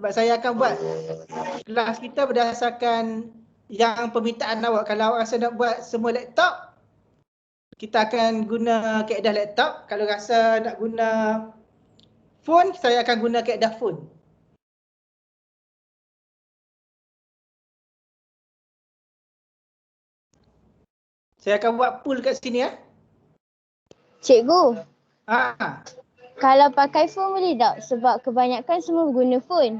Sebab saya akan buat kelas kita berdasarkan yang permintaan awak. Kalau awak rasa nak buat semua laptop, kita akan guna kaedah laptop. Kalau rasa nak guna phone, saya akan guna kaedah phone. Saya akan buat pool kat sini ya. Cikgu, Kalau pakai phone boleh tak? Sebab kebanyakan semua guna phone.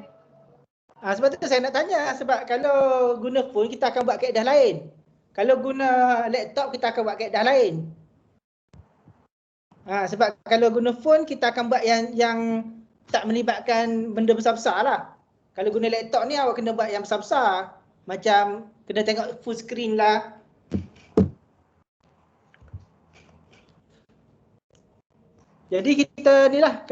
Sebab tu saya nak tanya, sebab kalau guna phone kita akan buat kaedah lain. Kalau guna laptop kita akan buat kaedah lain. Sebab kalau guna phone kita akan buat yang tak melibatkan benda besar-besar lah. Kalau guna laptop ni awak kena buat yang besar-besar. Macam kena tengok full screen lah. Jadi kita ni lah,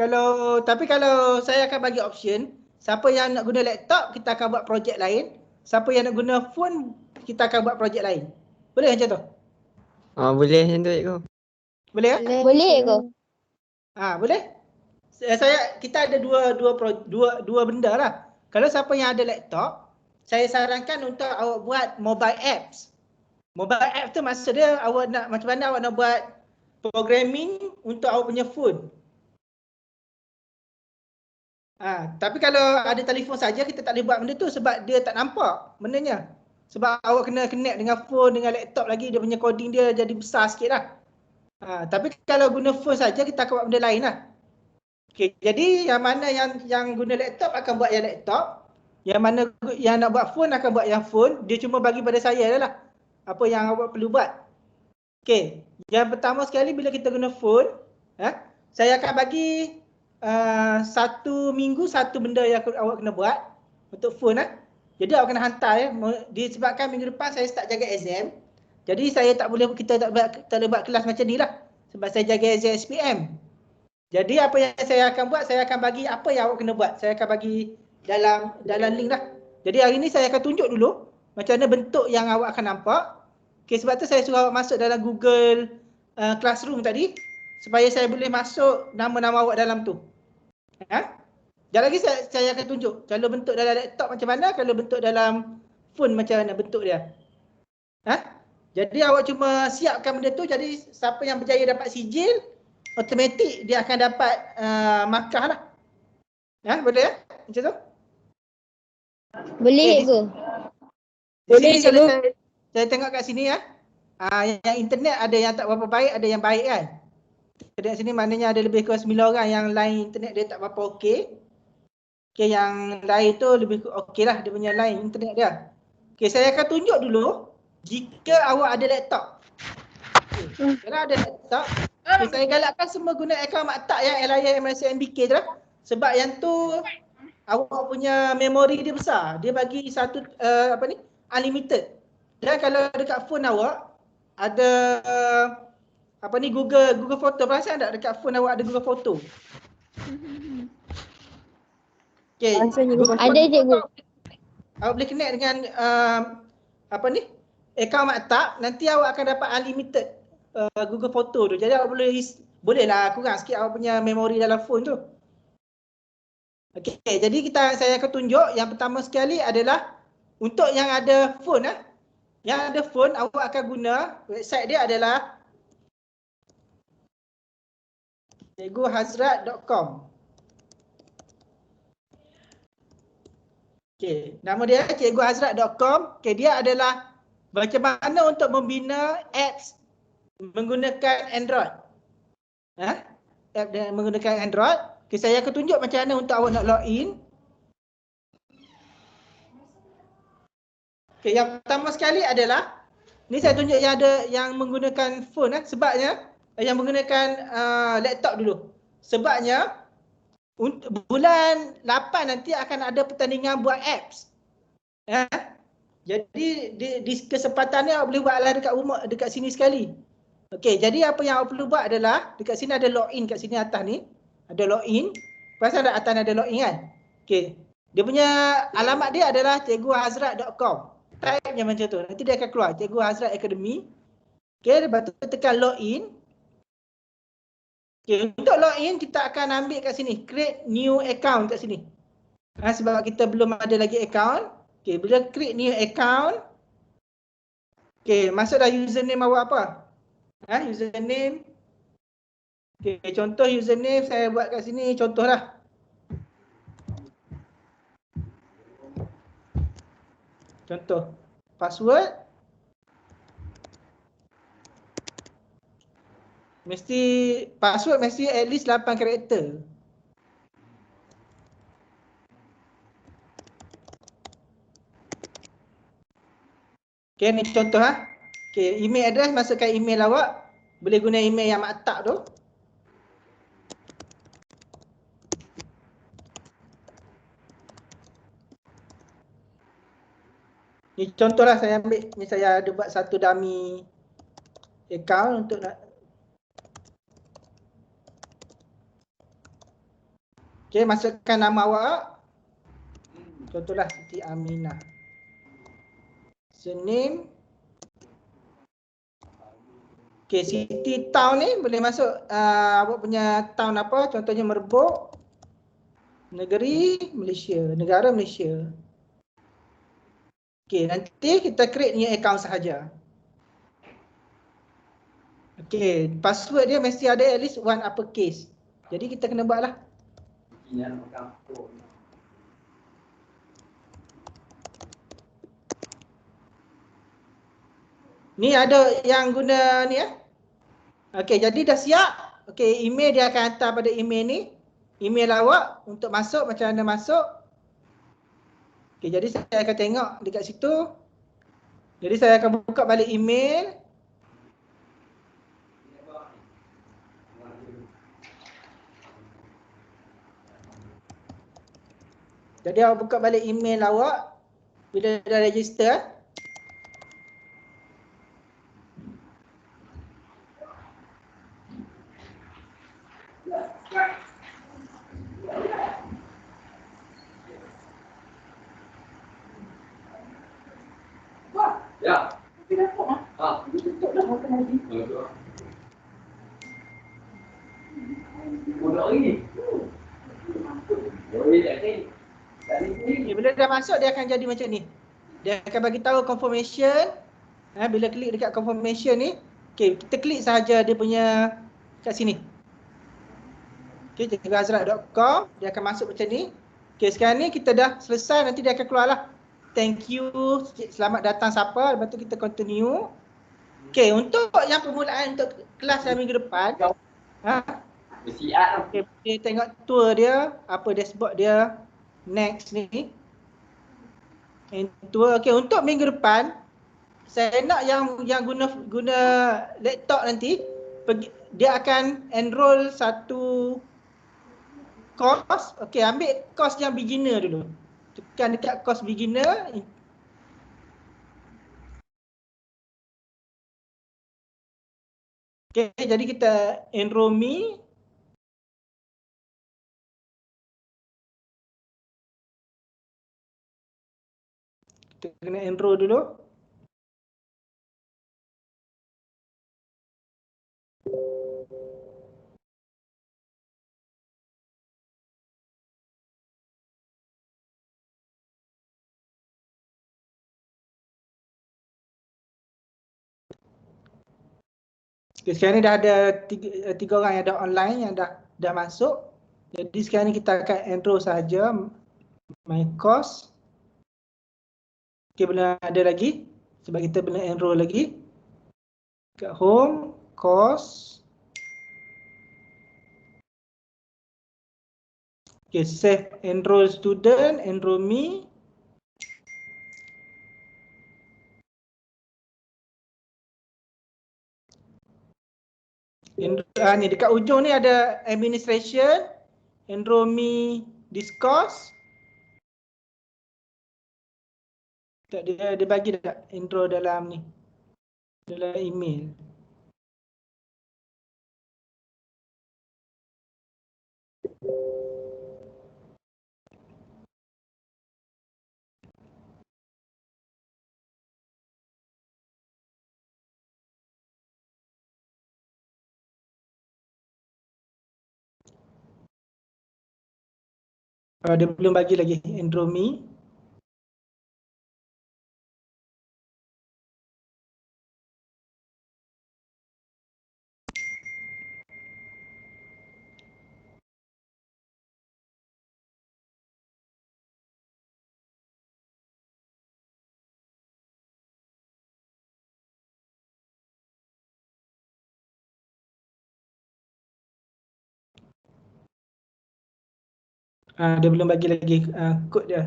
tapi kalau saya akan bagi option, siapa yang nak guna laptop kita akan buat projek lain. Siapa yang nak guna phone kita akan buat projek lain. Boleh macam tu? Boleh macam tu cikgu. Boleh tak? Boleh cikgu. Boleh. Kita ada dua benda lah. Kalau siapa yang ada laptop, saya sarankan untuk awak buat mobile apps. Mobile apps tu maksud dia awak nak macam mana awak nak buat programming untuk awak punya phone. Tapi kalau ada telefon saja kita tak boleh buat benda tu sebab dia tak nampak benarnya. Sebab awak kena connect dengan phone, dengan laptop lagi, dia punya coding dia jadi besar sikit lah. Tapi kalau guna phone saja kita akan buat benda lain lah. Okay, jadi yang mana yang guna laptop akan buat yang laptop. Yang mana yang nak buat phone akan buat yang phone. Dia cuma bagi pada saya lah apa yang awak perlu buat. Okay, yang pertama sekali bila kita guna phone, saya akan bagi 1 minggu satu benda yang awak kena buat untuk phone. Jadi awak kena hantar disebabkan minggu depan saya start jaga exam. Jadi kita tak boleh buat kelas macam ni lah. Sebab saya jaga exam SPM. Jadi apa yang saya akan buat, saya akan bagi apa yang awak kena buat. Saya akan bagi dalam link lah. Jadi hari ni saya akan tunjuk dulu macam mana bentuk yang awak akan nampak. Okay, sebab tu saya suruh awak masuk dalam Google Classroom tadi supaya saya boleh masuk nama-nama awak dalam tu. Sekejap lagi saya akan tunjuk kalau bentuk dalam laptop macam mana, kalau bentuk dalam phone macam mana bentuk dia. Jadi awak cuma siapkan benda tu, jadi siapa yang berjaya dapat sijil, automatik dia akan dapat markah lah. Boleh ya? Macam tu? Boleh cikgu. Boleh cikgu. Saya tengok kat sini ya. Yang internet ada yang tak berapa baik, ada yang baik kan. Kat sini maknanya ada lebih kurang 9 orang yang line internet dia tak berapa okey. Okey, yang lain tu lebih okey lah dia punya line internet dia. Okey, saya akan tunjuk dulu jika awak ada laptop. Kalau ada laptop, saya galakkan semua guna akaun maktab yang LIA MSNBK tu lah. Sebab yang tu awak punya memori dia besar. Dia bagi satu unlimited. Dan kalau dekat phone awak ada Google Photo. Perasan tak dekat phone awak ada Google Photo? Okay. Ada cikgu. Awak boleh connect dengan akaun maktab, nanti awak akan dapat unlimited Google Photo tu. Jadi awak bolehlah kurang sikit awak punya memori dalam phone tu. Okey, jadi saya akan tunjuk yang pertama sekali adalah untuk yang ada phone Yang ada phone awak akan guna website dia adalah cikguhazrat.com. Okey, nama dia cikguhazrat.com. Okey, dia adalah macam mana untuk membina apps menggunakan Android. App menggunakan Android. Okey, saya akan tunjuk macam mana untuk awak nak login. Okey, yang pertama sekali adalah ni saya tunjuk yang menggunakan phone sebabnya yang menggunakan laptop dulu. Sebabnya bulan 8 nanti akan ada pertandingan buat apps. Jadi di kesempatan ni awak boleh buatlah dekat rumah, dekat sini sekali. Okey, jadi apa yang awak perlu buat adalah dekat sini ada login, kat sini atas ni ada login. Perasan tak atas ada login kan? Okey. Dia punya alamat dia adalah cikguhazrat.com. Type je macam tu. Nanti dia akan keluar Cikgu Hazrat Academy. Okey, lepas tu tekan login. Okey, untuk login kita akan ambil kat sini create new account kat sini. Sebab kita belum ada lagi account. Okay, bila create new account, okay, masuk dah username awak apa? Username. Okay, contoh username saya buat kat sini, contoh lah. Contoh, password. Password mesti at least 8 karakter. Okay, ni contoh lah. Okay, email address masukkan email awak. Boleh guna email yang maktab tu. Ni contoh lah saya ambil. Ni saya ada buat satu dummy account untuk nak. Okay, masukkan nama awak. Contohlah Siti Aminah. Surname. Okay, city town ni boleh masuk awak punya town apa. Contohnya Merbuk. Negeri Malaysia. Negara Malaysia. Okay, nanti kita create new account sahaja. Okay, password dia mesti ada at least one uppercase. Jadi kita kena buat lah. Ni ada yang guna ni Okay, jadi dah siap. Okay, email dia akan hantar pada email ni. Email awak untuk masuk, macam mana masuk. Okay, jadi saya akan tengok dekat situ. Jadi saya akan buka balik email. Jadi awak buka balik email awak. Bila dah register. Ya. Tutup dah apa lagi? Udah ini. Okay, bila dah masuk dia akan jadi macam ni. Dia akan bagi tahu confirmation. Bila klik dekat confirmation ni, okay, kita klik sahaja dia punya kat sini. Okay, jagazrak.com, dia akan masuk macam ni. Okay, sekarang ni kita dah selesai, nanti dia akan keluar lah. Thank you, selamat datang siapa, lepas tu kita continue. Okay, untuk yang permulaan untuk kelas yang minggu depan. Okay, boleh tengok tour dia, apa dashboard dia. Next ni. Tour, okay, untuk minggu depan, saya nak yang guna laptop nanti, dia akan enroll satu course. Okay, ambil course yang beginner dulu. Tekan dekat course beginner. Okay, jadi kita enroll me. Kita kena enroll dulu. Okay, sekarang ni dah ada tiga orang yang dah online, yang dah masuk. Jadi sekarang ni kita akan enroll saja my course. Okay, belum ada lagi sebab kita belum enroll lagi. Kat home, course. Okay, save enroll student, enroll me. Ni dekat ujung ni ada administration, enroll me discourse. Dia bagi tak intro dalam ni, dalam email. Dia belum bagi lagi Andromi. Dia belum bagi lagi kod dia.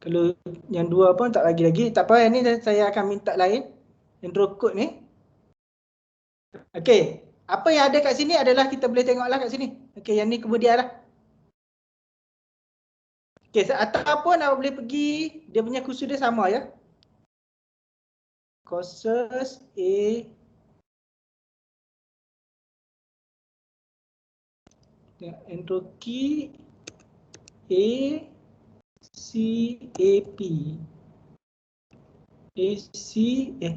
Kalau yang dua pun tak bagi lagi. Tak apa, yang ni saya akan minta lain. Intro kod ni. Okey. Apa yang ada kat sini adalah kita boleh tengoklah kat sini. Okey, yang ni kemudian lah. Okey, ataupun awak boleh pergi, dia punya kursus dia sama ya. Courses A intro key A C A P A C A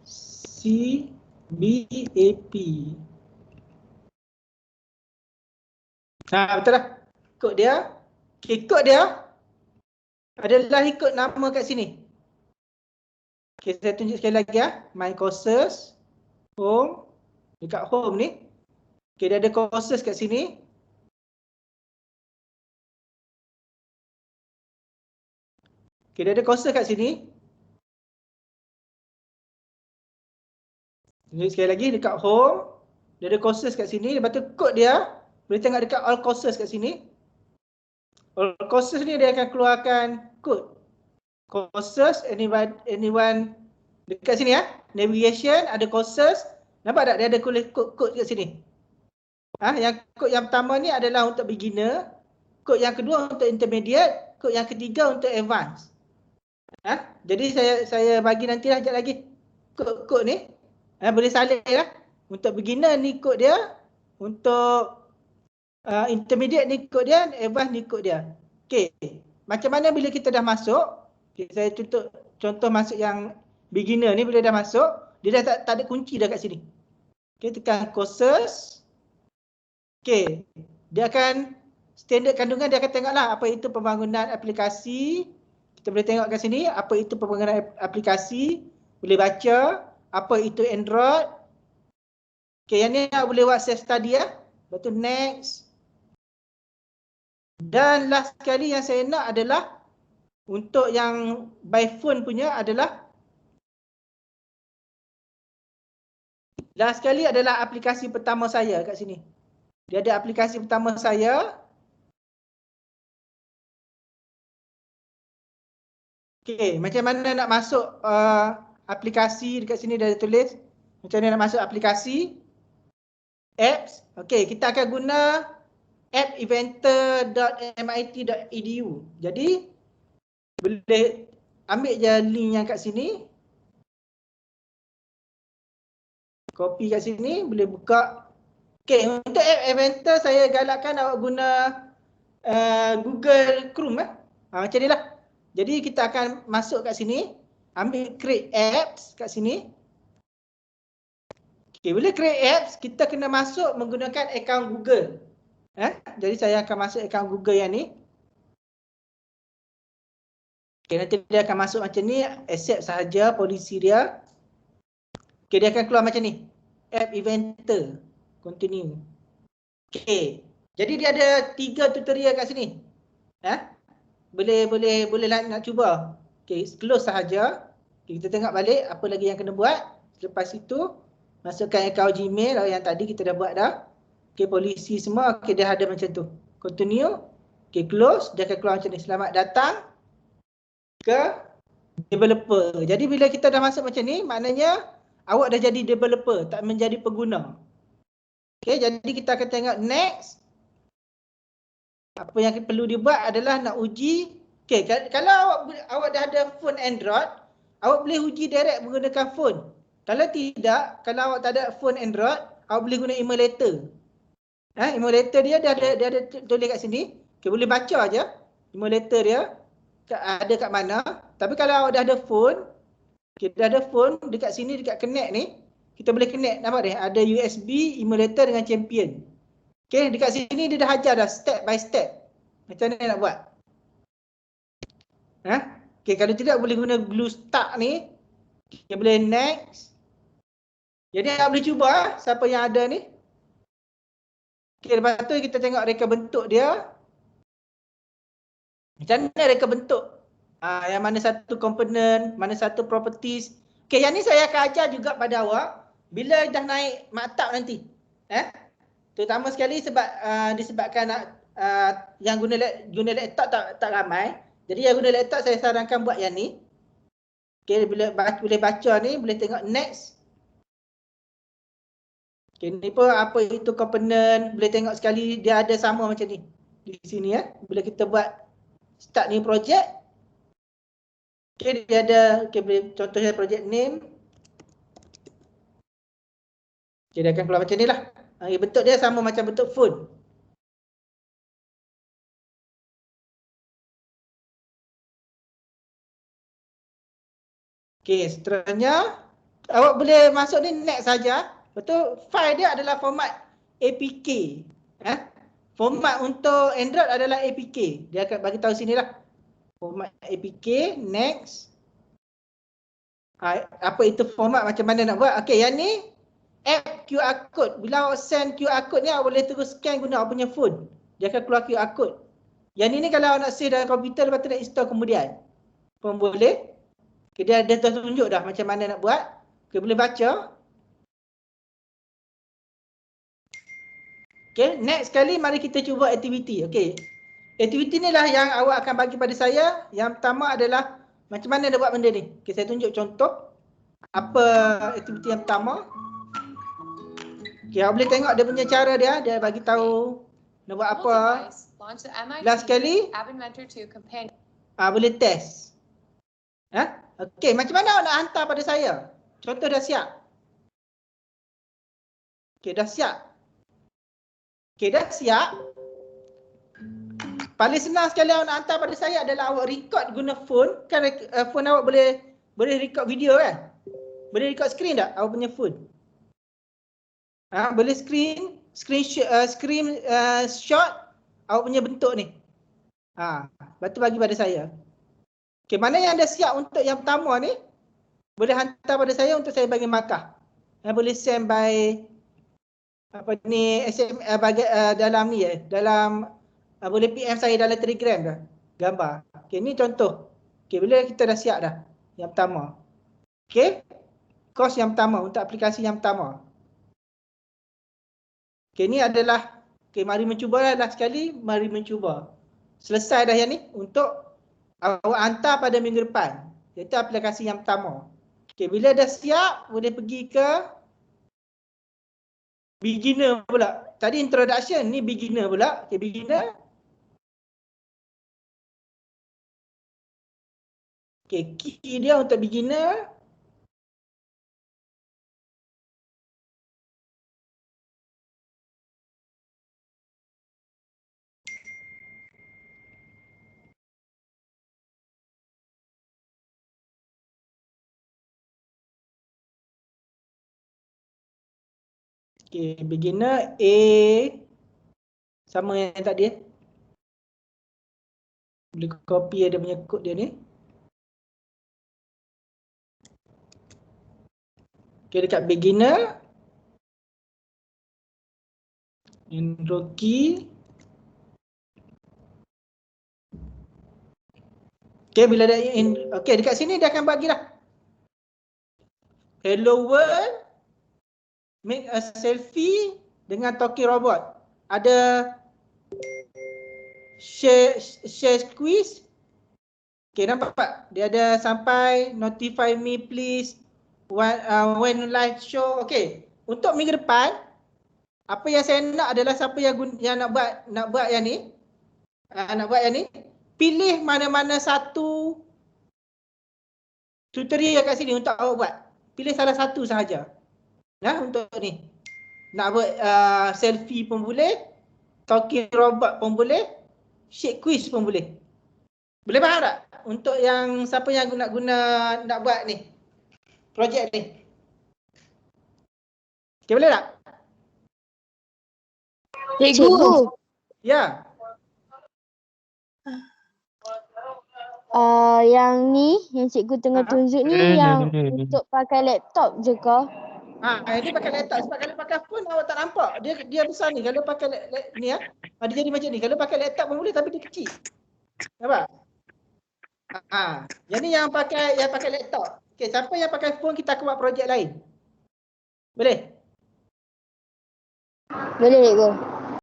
C B A P. Betul lah. Kod dia. Okay, kod dia adalah ikut nama kat sini. Okay, saya tunjuk sekali lagi ya. My courses, home. Dekat home ni. Okay, dia ada courses kat sini. Okay, dia ada courses kat sini. Tunjuk sekali lagi dekat home. Dia ada courses kat sini. Lepas tu kod dia. Boleh tengok dekat all courses kat sini. All courses ni dia akan keluarkan kod. Courses, anyone dekat sini ya. Navigation, ada courses. Nampak tak dia ada kod kat sini. Yang kod yang pertama ni adalah untuk beginner. Kod yang kedua untuk intermediate. Kod yang ketiga untuk advance. Jadi saya bagi nantilah sekejap lagi kod ni. Boleh salin lah. Untuk beginner ni kod dia. Untuk intermediate ni kod dia, advance ni kod dia. Okey. Macam mana bila kita dah masuk? Okay, saya contoh masuk yang beginner ni bila dah masuk, dia dah tak ada kunci dah kat sini. Okey, tekan courses. Okey. Dia akan standard kandungan dia akan tengoklah apa itu pembangunan aplikasi. Kita boleh tengok kat sini apa itu pembangunan aplikasi, boleh baca apa itu Android. Okey, yang ni boleh buat self study ya. Lepas tu next. Dan last sekali yang saya nak adalah untuk yang by phone punya adalah last sekali adalah aplikasi pertama saya kat sini. Dia ada aplikasi pertama saya. Okey, macam mana nak masuk aplikasi dekat sini dia tulis. Macam mana nak masuk aplikasi. Apps. Okey, kita akan guna appeventer.mit.edu. Jadi boleh ambil je link yang kat sini. Copy kat sini, boleh buka. Okey, untuk app Inventor saya galakkan awak guna Google Chrome macam ni lah. Jadi kita akan masuk kat sini, ambil create apps kat sini. Okey, bila create apps kita kena masuk menggunakan akaun Google. Jadi saya akan masuk akaun Google yang ni. Okey, nanti dia akan masuk macam ni, accept sahaja polisi dia. Okey, dia akan keluar macam ni. App Inventor. Continue. Okey. Jadi dia ada 3 tutorial kat sini. Boleh nak cuba. Okey, close sahaja. Okay, kita tengok balik apa lagi yang kena buat. Selepas itu masukkan akaun Gmail yang tadi kita dah buat dah. Okey, polisi semua. Okey, dia ada macam tu. Continue. Okey, close. Dia akan keluar macam ni. Selamat datang ke developer. Jadi bila kita dah masuk macam ni, maknanya awak dah jadi developer, tak menjadi pengguna. Okey, jadi kita akan tengok next. Apa yang perlu dibuat adalah nak uji. Okey, kalau awak dah ada phone Android, awak boleh uji direct menggunakan phone. Kalau tidak, kalau awak tak ada phone Android, awak boleh guna emulator. Emulator dia ada tulis kat sini. Okey, boleh baca aja emulator dia ada kat mana. Tapi kalau awak dah ada phone, kita ada phone dekat sini, dekat connect ni, kita boleh connect, nampak dia? Ada USB emulator dengan champion. Okay, dekat sini dia dah ajar dah step by step. Macam mana nak buat. Okay, kalau tidak boleh guna glue stuck ni. Okay, boleh next. Jadi awak boleh cuba siapa yang ada ni. Okay, lepas tu kita tengok reka bentuk dia. Macam mana reka bentuk? Yang mana satu komponen, mana satu properties. Okay, yang ni saya akan ajar juga pada awak bila dah naik maktab nanti. Terutama sekali sebab disebabkan yang guna laptop tak ramai. Jadi yang guna laptop saya sarankan buat yang ni. Okay, bila boleh baca ni, boleh tengok next. Okay, ni pun apa itu komponen, boleh tengok sekali dia ada sama macam ni. Di sini ya, bila kita buat start new project. Okay, dia ada, okay, contohnya project name. Okay, dia akan keluar macam ni lah. Bentuk dia sama macam bentuk phone. Okay, seterusnya awak boleh masuk ni next saja. Betul, file dia adalah format APK. Format untuk Android adalah APK. Dia akan bagi tahu sini lah. Format APK, next. Apa itu format, macam mana nak buat. Okay, yang ni app QR code. Bila awak send QR code ni, awak boleh terus scan guna awak punya phone. Dia akan keluar QR code. Yang ni kalau awak nak save dalam komputer, lepas tu nak install kemudian pun boleh. Okay, dia dah tunjuk dah macam mana nak buat. Okay, boleh baca. Okay, next sekali mari kita cuba aktiviti. Okay, aktiviti ni lah yang awak akan bagi pada saya. Yang pertama adalah macam mana nak buat benda ni. Okay, saya tunjuk contoh. Apa aktiviti yang pertama. Okay, awak boleh tengok dia punya cara dia. Dia bagi tahu nak buat apa. Last sekali. Boleh test. Okay, macam mana awak nak hantar pada saya? Contoh dah siap. Okay, dah siap. Okay, dah siap. Paling senang sekali awak nak hantar pada saya adalah awak record guna phone. Kan phone awak boleh record video kan? Boleh record screen tak awak punya phone? Boleh screenshot awak punya bentuk ni. Lepas tu bagi pada saya. Okay, mana yang dah siap untuk yang pertama ni, boleh hantar pada saya untuk saya bagi markah. Boleh send by apa ni SMS dalam ni dalam boleh PM saya dalam Telegram dah gambar. Okay, ni contoh. Okay, bila kita dah siap dah yang pertama. Okay, course yang pertama untuk aplikasi yang pertama. Okay, ni adalah okay, mari mencuba lah sekali, mari mencuba. Selesai dah yang ni untuk awak hantar pada minggu depan. Iaitu aplikasi yang pertama. Okay, bila dah siap, boleh pergi ke beginner pula. Tadi introduction, ni beginner pula. Okay, beginner. Okay, key dia untuk beginner. Okay, beginner A sama yang tadi. Boleh copy dia punya kod dia ni. Okay, dekat beginner. Intro key. Okay, bila dah okay, dekat sini dia akan bagilah. Hello world. Make a selfie dengan talking robot. Ada share quiz. Okay, nampak? Dia ada sampai notify me please when live show. Okay, untuk minggu depan apa yang saya nak adalah siapa yang nak buat yang ni, nak buat yang ni, pilih mana-mana satu tutorial kat sini untuk awak buat. Pilih salah satu sahaja. Untuk ni. Nak buat selfie pun boleh, talking robot pun boleh, shake quiz pun boleh. Boleh faham tak? Untuk yang siapa yang nak buat ni, projek ni. Okay, boleh tak? Cikgu. Ya. Yang ni, yang cikgu tengah tunjuk ni yang untuk pakai laptop je kah? Ini pakai laptop sebab kalau pakai phone awak tak nampak. Dia besar ni. Kalau pakai ni dia jadi macam ni. Kalau pakai laptop pun boleh tapi dia kecil. Nampak? Yang ni yang pakai laptop. Okey, siapa yang pakai phone kita akan buat projek lain. Boleh? Boleh cikgu.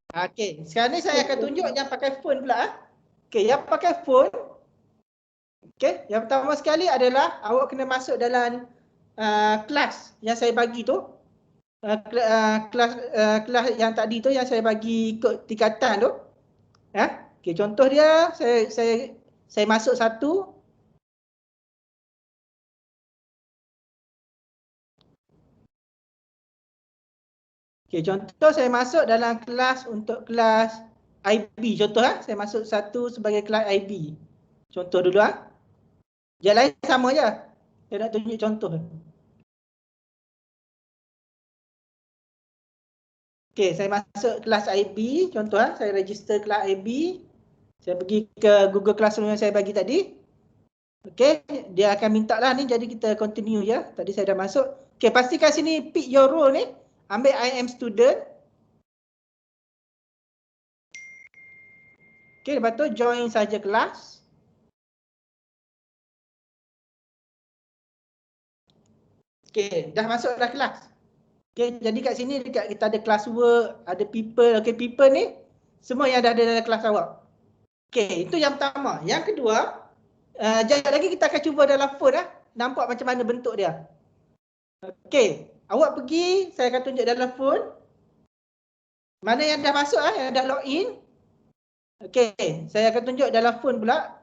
Okey, sekarang ni saya akan tunjuk yang pakai phone pula. Okey, yang pakai phone. Okey, yang pertama sekali adalah awak kena masuk dalam kelas yang saya bagi tu. Kelas yang tadi tu yang saya bagi ikut tingkatan tu. Okey, contoh dia saya masuk satu. Okey, contoh saya masuk dalam kelas untuk kelas IB. Contoh saya masuk satu sebagai kelas IB. Contoh dulu Yang lain sama je. Saya nak tunjuk contoh. Okey, saya masuk kelas IB. Contoh saya register kelas IB. Saya pergi ke Google Classroom yang saya bagi tadi. Okey, dia akan minta lah ni, jadi kita continue je. Tadi saya dah masuk. Okey, pastikan sini pick your role ni. Ambil I am student. Okey, lepas tu join saja kelas. Okey, dah masuk dah kelas. Okey, jadi kat sini dekat kita ada classwork, ada people. Okey, people ni semua yang dah ada dalam kelas awak. Okey, itu yang pertama. Yang kedua, sekejap lagi kita akan cuba dalam phone nampak macam mana bentuk dia. Okey, awak pergi, saya akan tunjuk dalam phone. Mana yang dah masuk yang dah login. Okey, saya akan tunjuk dalam phone pula.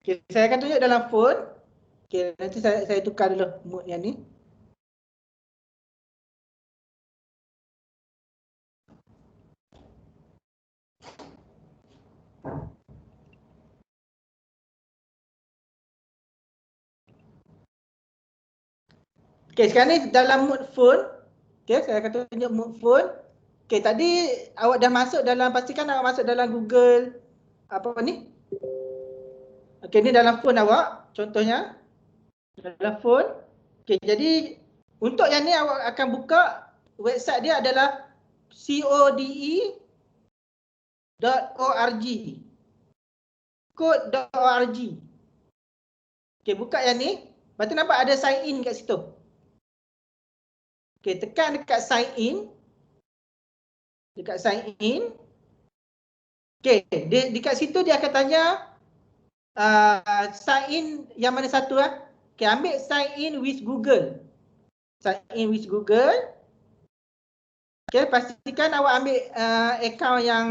Okey, saya akan tunjuk dalam phone. Okey, nanti saya tukar dulu mode yang ni. Okey, sekarang ni dalam mode phone. Okey, saya akan tunjuk mode phone. Okey, tadi awak dah masuk dalam, pastikan awak masuk dalam Google apa ni? Okey, ni dalam phone awak contohnya. Dalam phone. Okey, jadi untuk yang ni awak akan buka website dia adalah code.org. Code.org. Okey, buka yang ni. Lepas tu nampak ada sign in kat situ. Okey, tekan dekat sign in. Dekat sign in. Okey, dekat situ dia akan tanya sign in yang mana satu Okey, ambil sign in with Google. Sign in with Google. Okey, pastikan awak ambil account yang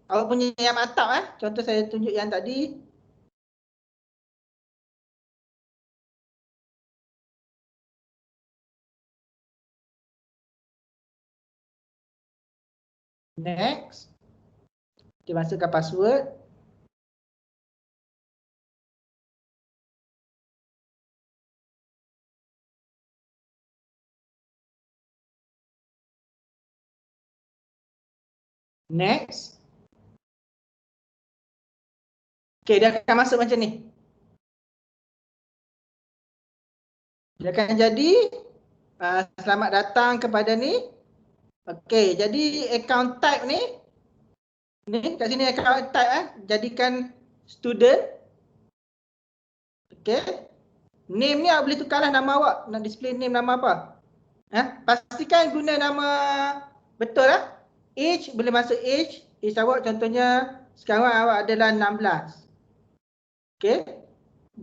awak punya yang mantap Contoh saya tunjuk yang tadi. Next. Okey, masukkan password. Next. Okey, dia akan masuk macam ni. Dia akan jadi selamat datang kepada ni. Okey, jadi account type ni kat sini account type jadikan student. Okey. Name ni awak boleh tukarlah nama awak. Nak display name nama apa? Pastikan guna nama betul Age boleh masuk age. Age awak contohnya sekarang awak adalah 16. Okey.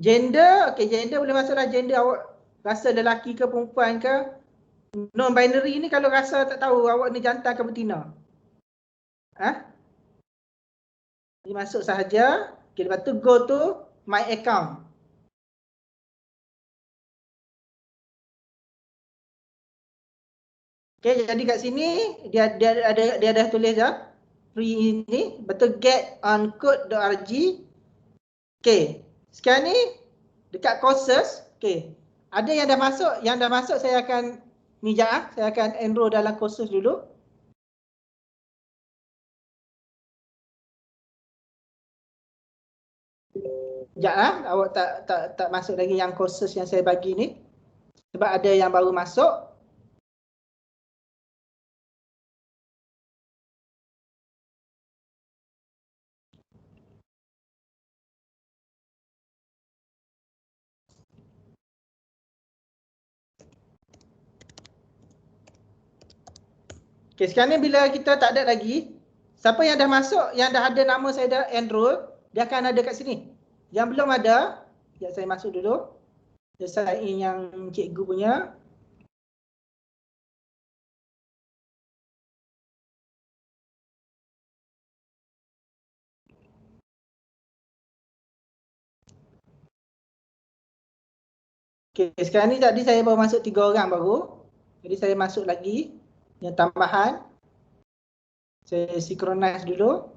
Gender, okey, gender boleh masuklah. Gender awak rasa lelaki ke perempuan ke. Non-binary ni kalau rasa tak tahu awak ni jantan ke betina. Dia masuk sahaja. Okay, lepas tu go to my account. Okay, jadi kat sini dia ada tulis dah free ini, betul get on code.rg. Okay, sekarang ni dekat courses, okay, ada yang dah masuk saya akan saya akan enroll dalam courses dulu. Sekejap awak tak masuk lagi yang courses yang saya bagi ni. Sebab ada yang baru masuk. Okay, sekarang ni bila kita tak ada lagi, siapa yang dah masuk, yang dah ada nama saya dah enroll, dia akan ada kat sini. Yang belum ada, sekejap saya masuk dulu. Saya sign in yang cikgu punya. Okay, sekarang ni tadi saya baru masuk 3 orang baru. Jadi saya masuk lagi yang tambahan. Saya synchronize dulu.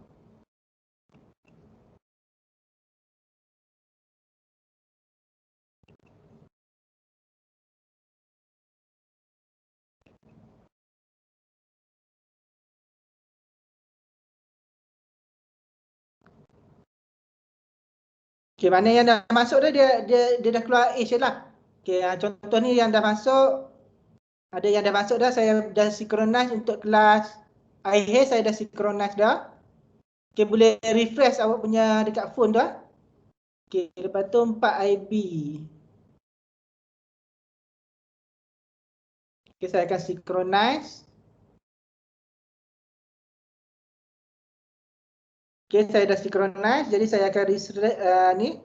Okay, mana yang dah masuk dia dah keluar age lah. Okay, contoh ni yang dah masuk, ada yang dah masuk dah, saya dah synchronize untuk kelas IH, saya dah synchronize dah. Okay, boleh refresh awak punya dekat phone dah. Okay, lepas tu 4IB. Okay, saya akan synchronize. Okay, saya dah synchronize, jadi saya akan ni.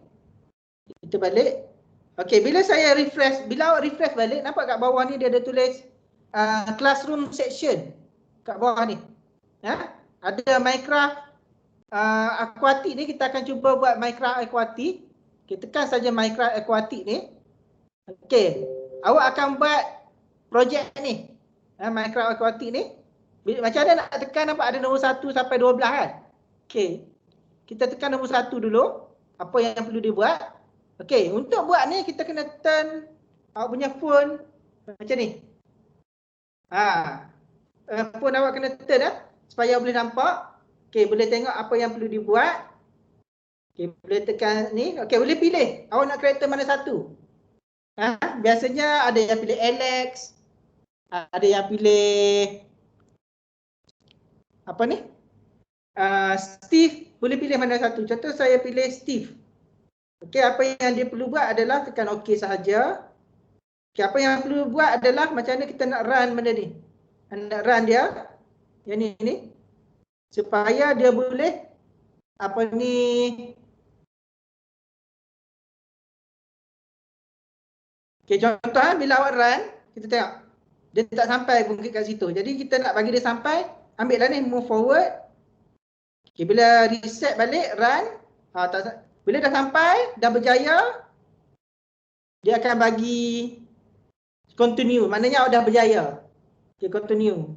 Kita balik. Okay, bila saya refresh, bila awak refresh balik, nampak kat bawah ni dia ada tulis classroom section. Kat bawah ni. Ada Minecraft aquatic ni, kita akan cuba buat Minecraft aquatic. Okay, tekan saja Minecraft aquatic ni. Okay, awak akan buat projek ni. Minecraft aquatic ni. Macam mana nak tekan, nampak ada nombor 1 sampai 12 kan? Okay, kita tekan nombor 1 dulu. Apa yang perlu dibuat. Okay, untuk buat ni kita kena turn awak punya phone macam ni. Phone awak kena turn supaya boleh nampak. Okay, boleh tengok apa yang perlu dibuat. Okay, boleh tekan ni. Okay, boleh pilih awak nak karakter mana satu. Biasanya ada yang pilih Alex, ada yang pilih apa ni? Steve, boleh pilih mana satu. Contoh saya pilih Steve. Okey, apa yang dia perlu buat adalah tekan OK sahaja. Okey, apa yang perlu buat adalah macam mana kita nak run benda ni. Nak run dia yang ni supaya dia boleh apa ni, okey, contoh bila awak run, kita tengok dia tak sampai pun kat situ. Jadi kita nak bagi dia sampai, ambil lah ni, move forward. Okey, bila reset balik run, bila dah sampai, dah berjaya, dia akan bagi continue, maknanya awak dah berjaya. Okay, continue.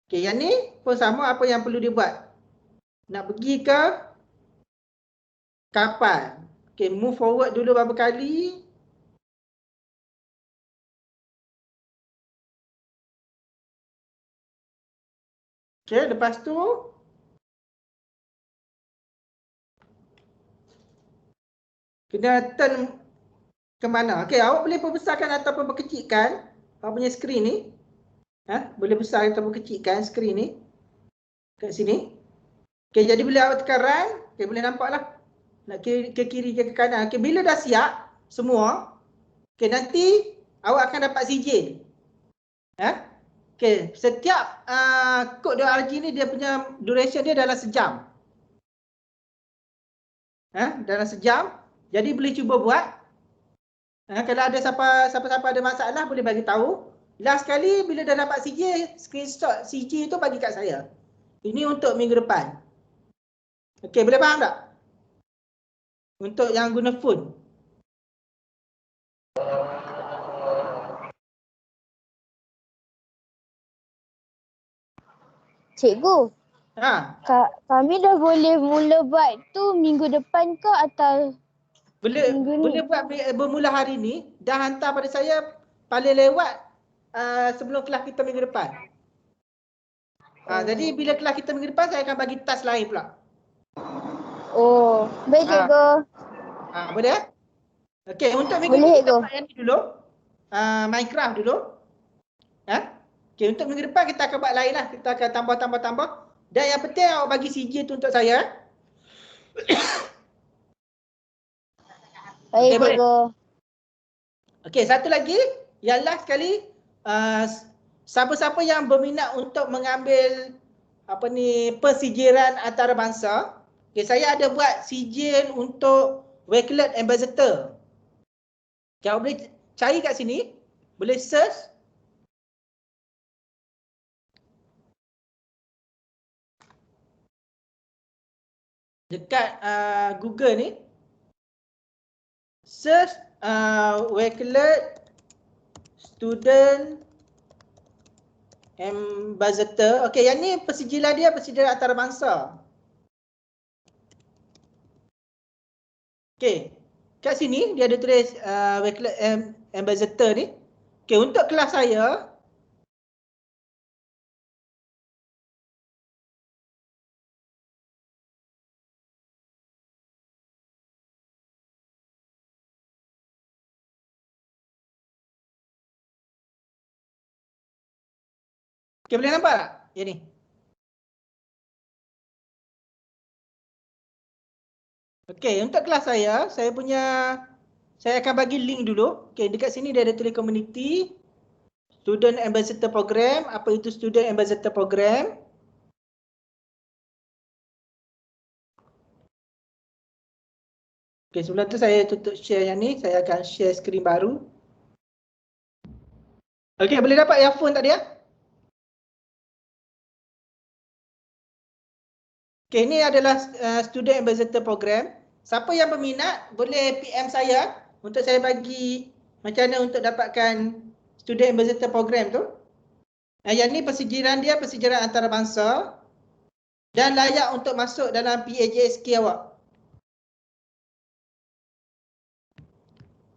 Okay, yang ni pun sama, apa yang perlu dibuat. Nak pergi ke kapal. Okay, move forward dulu beberapa kali. Okay, lepas tu kena turn ke mana. Okay, awak boleh perbesarkan ataupun berkecilkan awak punya skrin ni. Boleh besar ataupun kecilkan skrin ni. Kat sini. Okay, jadi bila awak tekan run, okay, boleh nampak lah. Nak ke kiri ke kanan. Okay, bila dah siap semua, okay, nanti awak akan dapat sijil. Okay, setiap code.rg ni dia punya duration dia dalam sejam. dalam sejam. Jadi boleh cuba buat. Kalau ada siapa-siapa ada masalah boleh bagi tahu. Last sekali bila dah dapat CJ, screenshot CJ tu bagi kat saya. Ini untuk minggu depan. Okey, boleh faham tak? Untuk yang guna phone. Cikgu, Ha, kami dah boleh mula buat tu minggu depan ke atau boleh minggu ni? boleh buat bermula hari ni, dah hantar pada saya paling lewat sebelum kelas kita minggu depan. Jadi bila kelas kita minggu depan saya akan bagi task lain pula. Oh, baik cikgu. Boleh? Okey, untuk minggu Boleh, ni kita cikgu. buat yang ni dulu. Minecraft dulu. Okey, untuk minggu depan kita akan buat lain lah. Kita akan tambah. Dan yang penting awak bagi CJ tu untuk saya. Baik, Okey, boleh? cikgu. Okey, satu lagi. Yang last sekali. Siapa-siapa yang berminat untuk mengambil persijiran antarabangsa. Okey, saya ada buat sijil untuk Wakelet Ambassador. Okay, awak boleh cari kat sini. Boleh search. Dekat Google ni. Search Wakelet Student Ambassador. Okey, yang ni persijilan dia persijilan antarabangsa. Okey. Kat sini dia ada tulis Wakelet Ambassador ni. Okey, untuk kelas saya okey, boleh nampak tak? Yang ni. Okey, untuk kelas saya saya akan bagi link dulu. Okey, dekat sini dia ada tulis community, Student Ambassador Program. Apa itu Student Ambassador Program? Okey, sebelum tu saya tutup share yang ni. Saya akan share skrin baru. Okey, boleh dapat earphone tadi ya? Okey, ini adalah Student Ambassador Program. Siapa yang berminat boleh PM saya untuk saya bagi macam mana untuk dapatkan Student Ambassador Program tu. Yang ni persijiran dia persijiran antarabangsa dan layak untuk masuk dalam PAJSK awak.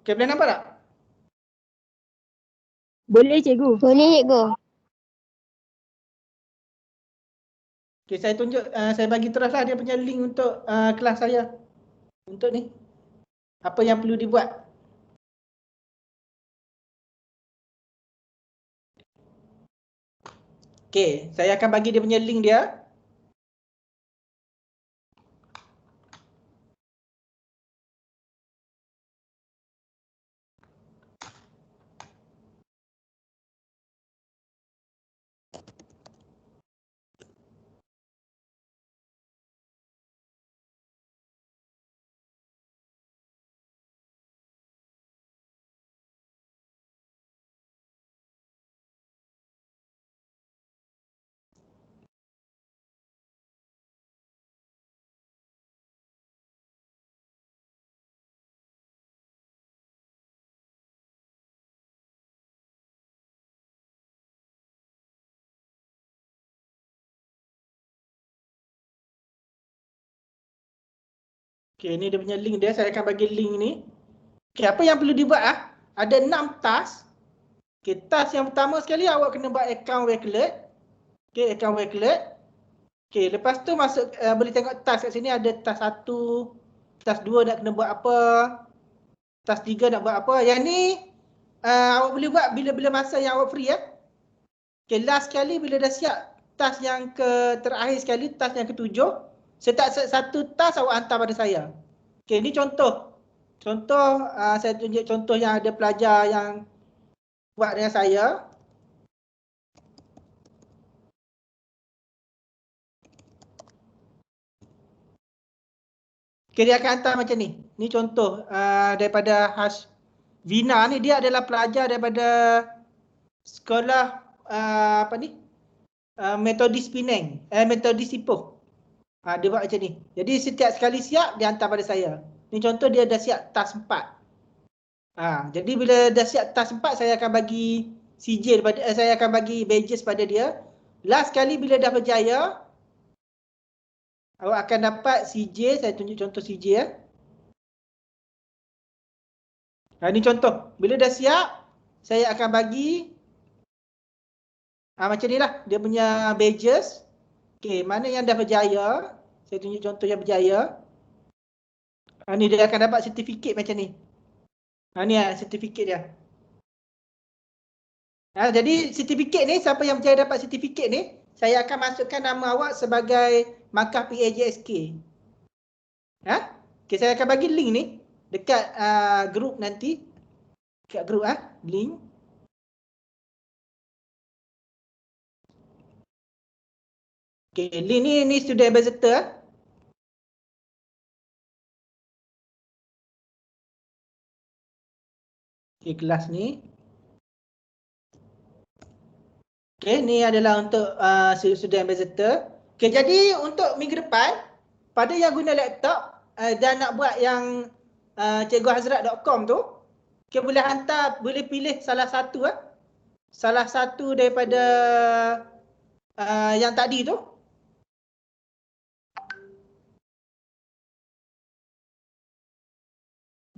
Okey, boleh nampak tak? Boleh, cikgu. Boleh, cikgu. Okey, saya tunjuk, saya bagi teruslah dia punya link untuk kelas saya. Untuk ni. Apa yang perlu dibuat. Okey, saya akan bagi dia punya link dia. Okey, ni dia punya link dia. Saya akan bagi link ni. Okey, apa yang perlu dibuat ada 6 task. Okey, task yang pertama sekali awak kena buat account Wakelet. Okey, account Wakelet. Okey, lepas tu masuk boleh tengok task kat sini ada task 1, task 2 nak kena buat apa, task 3 nak buat apa. Yang ni awak boleh buat bila-bila masa yang awak free ya. Okey, last sekali bila dah siap task yang terakhir sekali, task yang ketujuh, setiap satu task awak hantar pada saya. Okey, ni contoh. Contoh saya tunjuk contoh yang ada pelajar yang buat dengan saya. Okay, dia akan hantar macam ni. Ni contoh daripada Vina ni, dia adalah pelajar daripada sekolah Metodis Penang, Metodis Ipoh. Dia buat macam ni. Jadi setiap sekali siap, dia hantar pada saya. Ni contoh dia dah siap task 4. Jadi bila dah siap task 4, saya akan bagi CJ saya akan bagi badges pada dia. Last kali bila dah berjaya, awak akan dapat CJ. Saya tunjuk contoh CJ ya. Ini contoh. Bila dah siap, saya akan bagi macam ni lah dia punya badges. Okey, mana yang dah berjaya, saya tunjuk contoh yang berjaya. Ni dia akan dapat sertifikat macam ni. Ni sertifikat dia. Jadi sertifikat ni, siapa yang berjaya dapat sertifikat ni, saya akan masukkan nama awak sebagai markah PAJSK. Okay, saya akan bagi link ni dekat grup nanti. Dekat grup link. Okay, link ni student ambassador. Okay, kelas ni. Okay, ni adalah untuk student ambassador. Okay, jadi untuk minggu depan, pada yang guna laptop dan nak buat yang cikguhazrat.com tu, okay, boleh hantar, boleh pilih salah satu salah satu daripada yang tadi tu.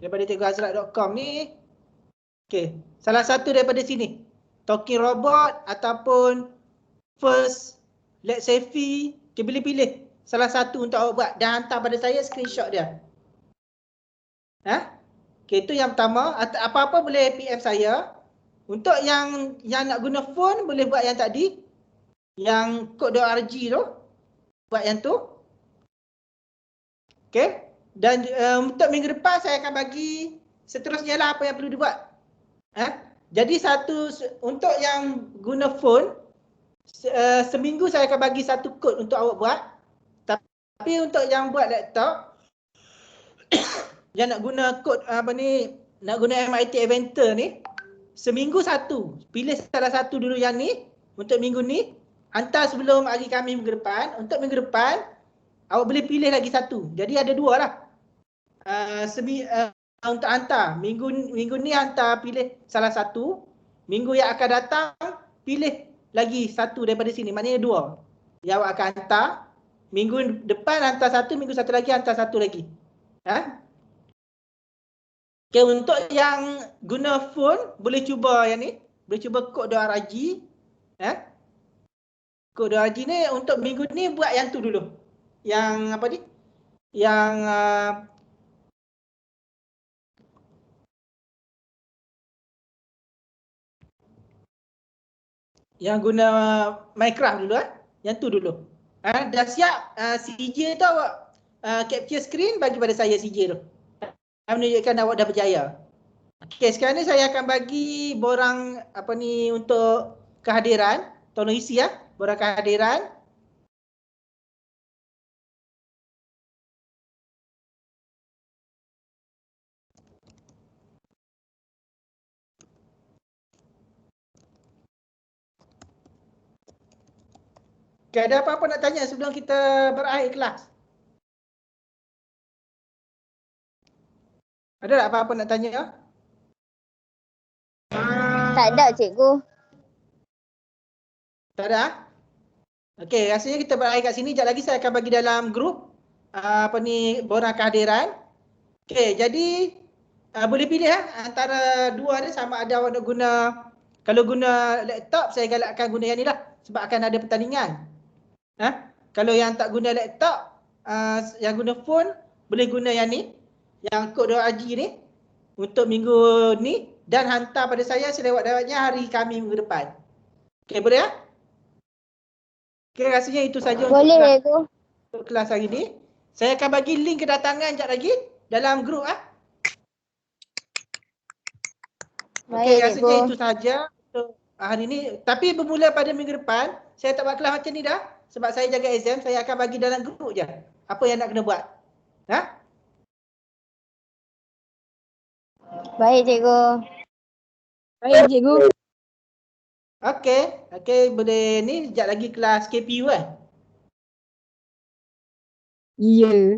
Daripada cikguhazrat.com ni, okay, salah satu daripada sini. Talking Robot ataupun First, Let's Safety, okay, boleh pilih salah satu untuk awak buat dan hantar pada saya screenshot dia. Okay, itu yang pertama. Apa-apa boleh PM saya. Untuk yang nak guna phone, boleh buat yang tadi. Yang kod.org tu. Buat yang tu. Okay. Dan untuk minggu depan saya akan bagi seterusnya lah apa yang perlu dibuat. Jadi untuk yang guna phone, seminggu saya akan bagi satu kod untuk awak buat. Tapi untuk yang buat laptop, yang nak guna kod nak guna MIT Inventor ni, seminggu satu. Pilih salah satu dulu yang ni untuk minggu ni, hantar sebelum hari Khamis minggu depan. Untuk minggu depan, awak boleh pilih lagi satu. Jadi ada dua lah. Untuk hantar, minggu ni hantar pilih salah satu. Minggu yang akan datang, pilih lagi satu daripada sini. Maknanya dua. Yang awak akan hantar. Minggu depan hantar satu, minggu satu lagi hantar satu lagi. Okay, untuk yang guna phone, boleh cuba yang ni. Boleh cuba kod.org. Kod.org ni untuk minggu ni buat yang tu dulu. Yang apa ni? Yang guna Minecraft dulu Yang tu dulu. Dah siap CJ tu awak capture screen bagi pada saya CJ tu. Menunjukkan awak dah berjaya. Okey, sekarang ni saya akan bagi borang untuk kehadiran. Tolong isi borang kehadiran. Okay, ada apa-apa nak tanya sebelum kita berakhir kelas? Ada tak apa-apa nak tanya? Tak ada cikgu. Tak ada? Okey, rasanya kita berakhir kat sini. Sekejap lagi saya akan bagi dalam grup borang kehadiran. Okey, jadi boleh pilih antara dua ni, sama ada awak nak guna, kalau guna laptop saya galakkan guna yang ni lah sebab akan ada pertandingan. Kalau yang tak guna laptop, yang guna phone, boleh guna yang ni, yang kod.org ni untuk minggu ni dan hantar pada saya selewat-lewatnya hari Khamis minggu depan. Okey, boleh Okey, rasanya itu saja untuk kelas hari ni. Saya akan bagi link kedatangan sekejap lagi dalam grup Okey, rasanya itu saja untuk hari ni. Tapi bermula pada minggu depan, saya tak buat kelas macam ni dah. Sebab saya jaga exam, saya akan bagi dalam grup je apa yang nak kena buat. Baik cikgu. Baik cikgu. Okey, boleh ni sekejap lagi kelas KPU kan? Ya.